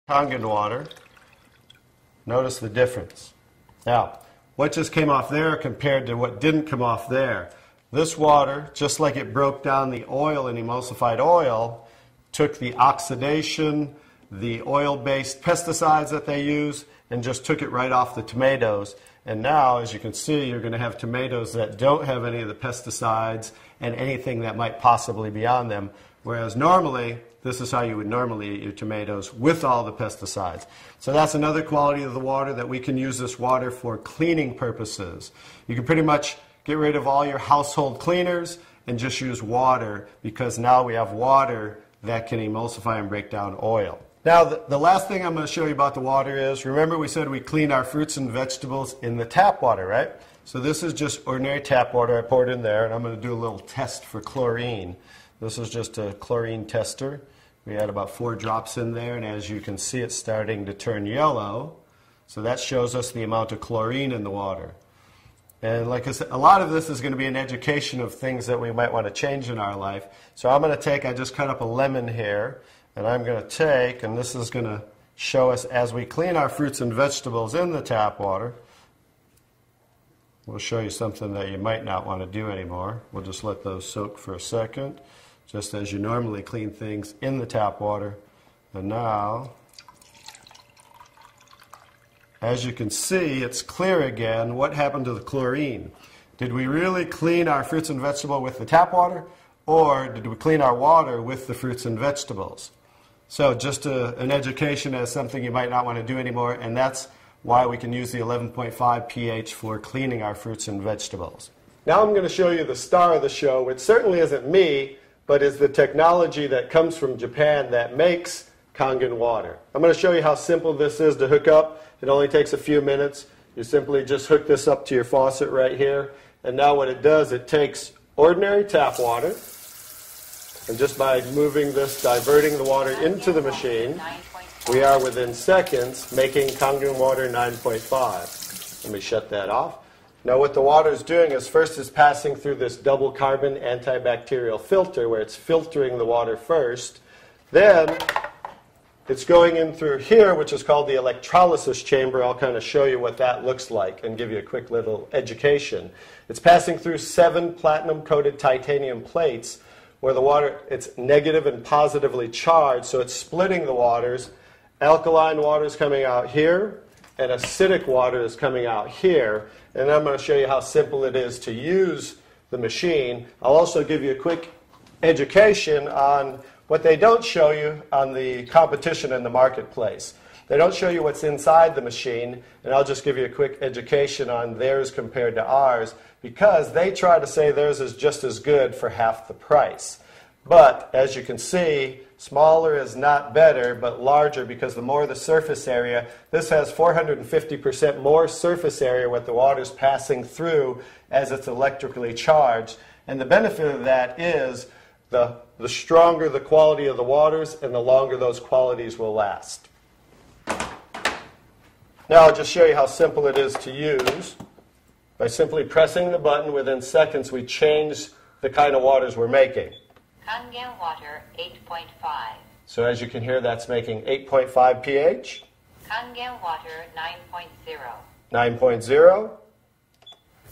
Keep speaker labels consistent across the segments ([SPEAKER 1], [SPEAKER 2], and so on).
[SPEAKER 1] Kangen water. Notice the difference. Now, what just came off there compared to what didn't come off there? This water, just like it broke down the oil in emulsified oil, took the oxidation, the oil-based pesticides that they use, and just took it right off the tomatoes. And now, as you can see, you're going to have tomatoes that don't have any of the pesticides and anything that might possibly be on them. Whereas normally, this is how you would normally eat your tomatoes, with all the pesticides. So that's another quality of the water, that we can use this water for cleaning purposes. You can pretty much get rid of all your household cleaners and just use water, because now we have water that can emulsify and break down oil. Now, the last thing I'm going to show you about the water is, remember we said we clean our fruits and vegetables in the tap water, right? So this is just ordinary tap water I poured in there, and I'm going to do a little test for chlorine. This is just a chlorine tester. We had about 4 drops in there, and as you can see, it's starting to turn yellow. So that shows us the amount of chlorine in the water. And like I said, a lot of this is going to be an education of things that we might want to change in our life. So I'm going to take, I just cut up a lemon here, and I'm going to take, and this is going to show us as we clean our fruits and vegetables in the tap water. We'll show you something that you might not want to do anymore. We'll just let those soak for a second, just as you normally clean things in the tap water. And now, as you can see, it's clear again. What happened to the chlorine? Did we really clean our fruits and vegetables with the tap water, or did we clean our water with the fruits and vegetables? So just an education as something you might not want to do anymore, and that's why we can use the 11.5 pH for cleaning our fruits and vegetables. Now I'm going to show you the star of the show, which certainly isn't me, but is the technology that comes from Japan that makes Kangen water. I'm going to show you how simple this is to hook up. It only takes a few minutes. You simply just hook this up to your faucet right here. And now what it does, it takes ordinary tap water, and just by moving this, diverting the water into the machine, we are within seconds making Kangen water 9.5. Let me shut that off. Now what the water is doing is, first it's passing through this double carbon antibacterial filter where it's filtering the water first. Then it's going in through here, which is called the electrolysis chamber. I'll kind of show you what that looks like and give you a quick little education. It's passing through 7 platinum-coated titanium plates where the water, it's negative and positively charged, so it's splitting the waters. Alkaline water is coming out here, and acidic water is coming out here. And I'm going to show you how simple it is to use the machine. I'll also give you a quick education on what they don't show you on the competition in the marketplace. They don't show you what's inside the machine, and I'll just give you a quick education on theirs compared to ours, because they try to say theirs is just as good for half the price. But as you can see, smaller is not better, but larger, because the more the surface area, this has 450% more surface area what the water's passing through as it's electrically charged. And the benefit of that is the stronger the quality of the waters, and the longer those qualities will last. Now I'll just show you how simple it is to use. By simply pressing the button, within seconds we change the kind of waters we're making.
[SPEAKER 2] Kangen water 8.5.
[SPEAKER 1] So as you can hear, that's making 8.5 pH.
[SPEAKER 2] Kangen water 9.0.
[SPEAKER 1] 9.0.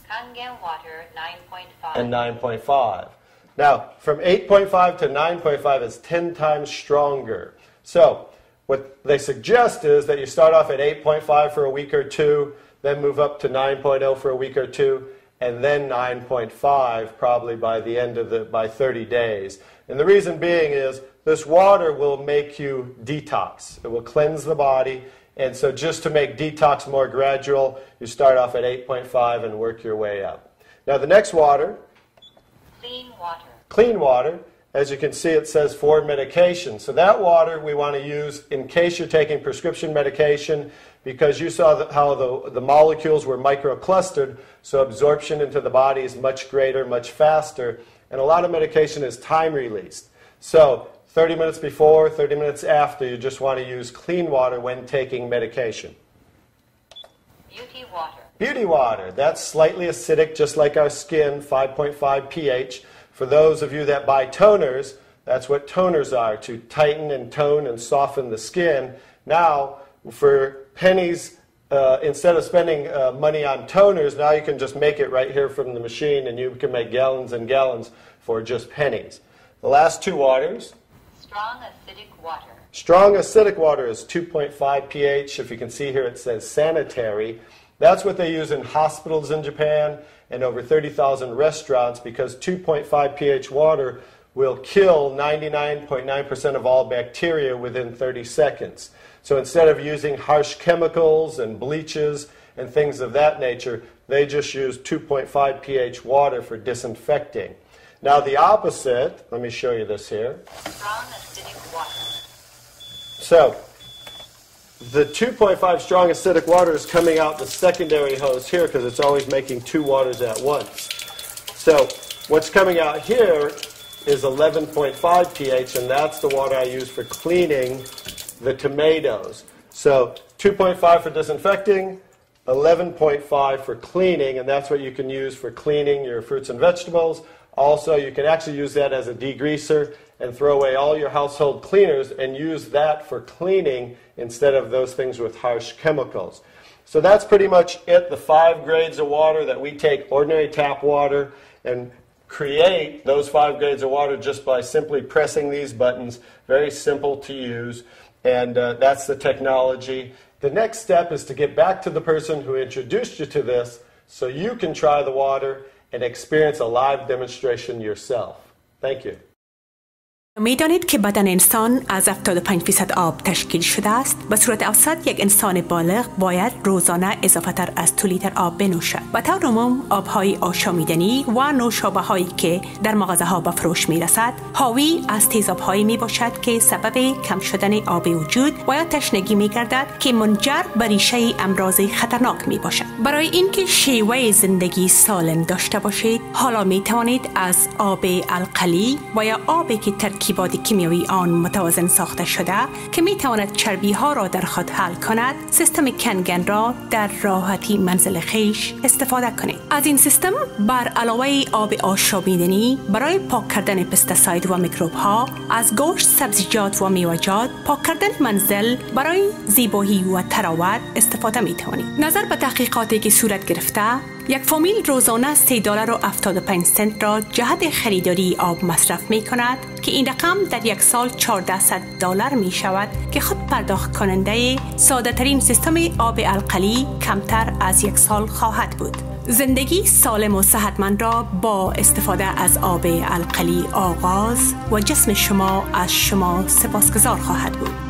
[SPEAKER 2] Kangen water 9.5.
[SPEAKER 1] And 9.5. Now, from 8.5 to 9.5 is 10 times stronger. So what they suggest is that you start off at 8.5 for a week or two, then move up to 9.0 for a week or two, and then 9.5 probably by the end of by 30 days. And the reason being is this water will make you detox. It will cleanse the body. And so just to make detox more gradual, you start off at 8.5 and work your way up. Now the next water,
[SPEAKER 2] Clean water.
[SPEAKER 1] Clean water. As you can see, it says for medication. So that water we want to use in case you're taking prescription medication, because you saw how the molecules were microclustered, so absorption into the body is much greater, much faster, and a lot of medication is time-released. So 30 minutes before, 30 minutes after, you just want to use clean water when taking medication.
[SPEAKER 2] Beauty water.
[SPEAKER 1] Beauty water. That's slightly acidic, just like our skin, 5.5 pH. For those of you that buy toners, that's what toners are, to tighten and tone and soften the skin. Now, for pennies, instead of spending money on toners, now you can just make it right here from the machine, and you can make gallons and gallons for just pennies. The last two waters.
[SPEAKER 2] Strong acidic water.
[SPEAKER 1] Strong acidic water is 2.5 pH. If you can see here, it says sanitary. That's what they use in hospitals in Japan and over 30,000 restaurants, because 2.5 pH water will kill 99.9% of all bacteria within 30 seconds. So instead of using harsh chemicals and bleaches and things of that nature, they just use 2.5 pH water for disinfecting. Now the opposite, let me show you this here.
[SPEAKER 2] Strong acidic water.
[SPEAKER 1] So the 2.5 strong acidic water is coming out the secondary hose here because it's always making two waters at once. So what's coming out here is 11.5 pH, and that's the water I use for cleaning the tomatoes. So 2.5 for disinfecting, 11.5 for cleaning, and that's what you can use for cleaning your fruits and vegetables. Also, you can actually use that as a degreaser and throw away all your household cleaners and use that for cleaning instead of those things with harsh chemicals. So that's pretty much it, the 5 grades of water that we take ordinary tap water and create those 5 grades of water just by simply pressing these buttons. Very simple to use, and that's the technology. The next step is to get back to the person who introduced you to this so you can try the water and experience a live demonstration yourself. Thank you.
[SPEAKER 3] می‌دانید که بدن انسان از 75% آب تشکیل شده است. به صورت اوسط یک انسان بالغ باید روزانه اضافه تر از 2 لیتر آب بنوشد. به طور عموم آب‌های آشامیدنی و نوشابه‌هایی که در مغازه‌ها به فروش می‌رسد حاوی از تیزاب‌هایی میباشد که سبب کم شدن آب وجود و یا تشنگی می‌گردد که منجر به ریشه امراض خطرناک میباشد. برای اینکه شیوه زندگی سالم داشته باشید، حالا می‌توانید از آب القلی و یا آبی که ترکیبات کیمیایی آن متوازن ساخته شده که می تواند چربی ها را در خود حل کند، سیستم کنگن را در راحتی منزل خویش استفاده کنید. از این سیستم بر علاوه آب آشامیدنی برای پاک کردن پستیساید و میکروب ها از گوشت، سبزیجات و میوه‌جات، پاک کردن منزل برای زیبایی و تراوت استفاده می توانید. نظر به تحقیقاتی که صورت گرفته، یک فامیل روزانه $3.75 را جهت خریداری آب مصرف می کند که این رقم در یک سال $1400 می شود که خود پرداخت کننده ساده ترین سیستم آب القلی کمتر از یک سال خواهد بود. زندگی سالم و صحتمند را با استفاده از آب القلی آغاز و جسم شما از شما سپاسگزار خواهد بود.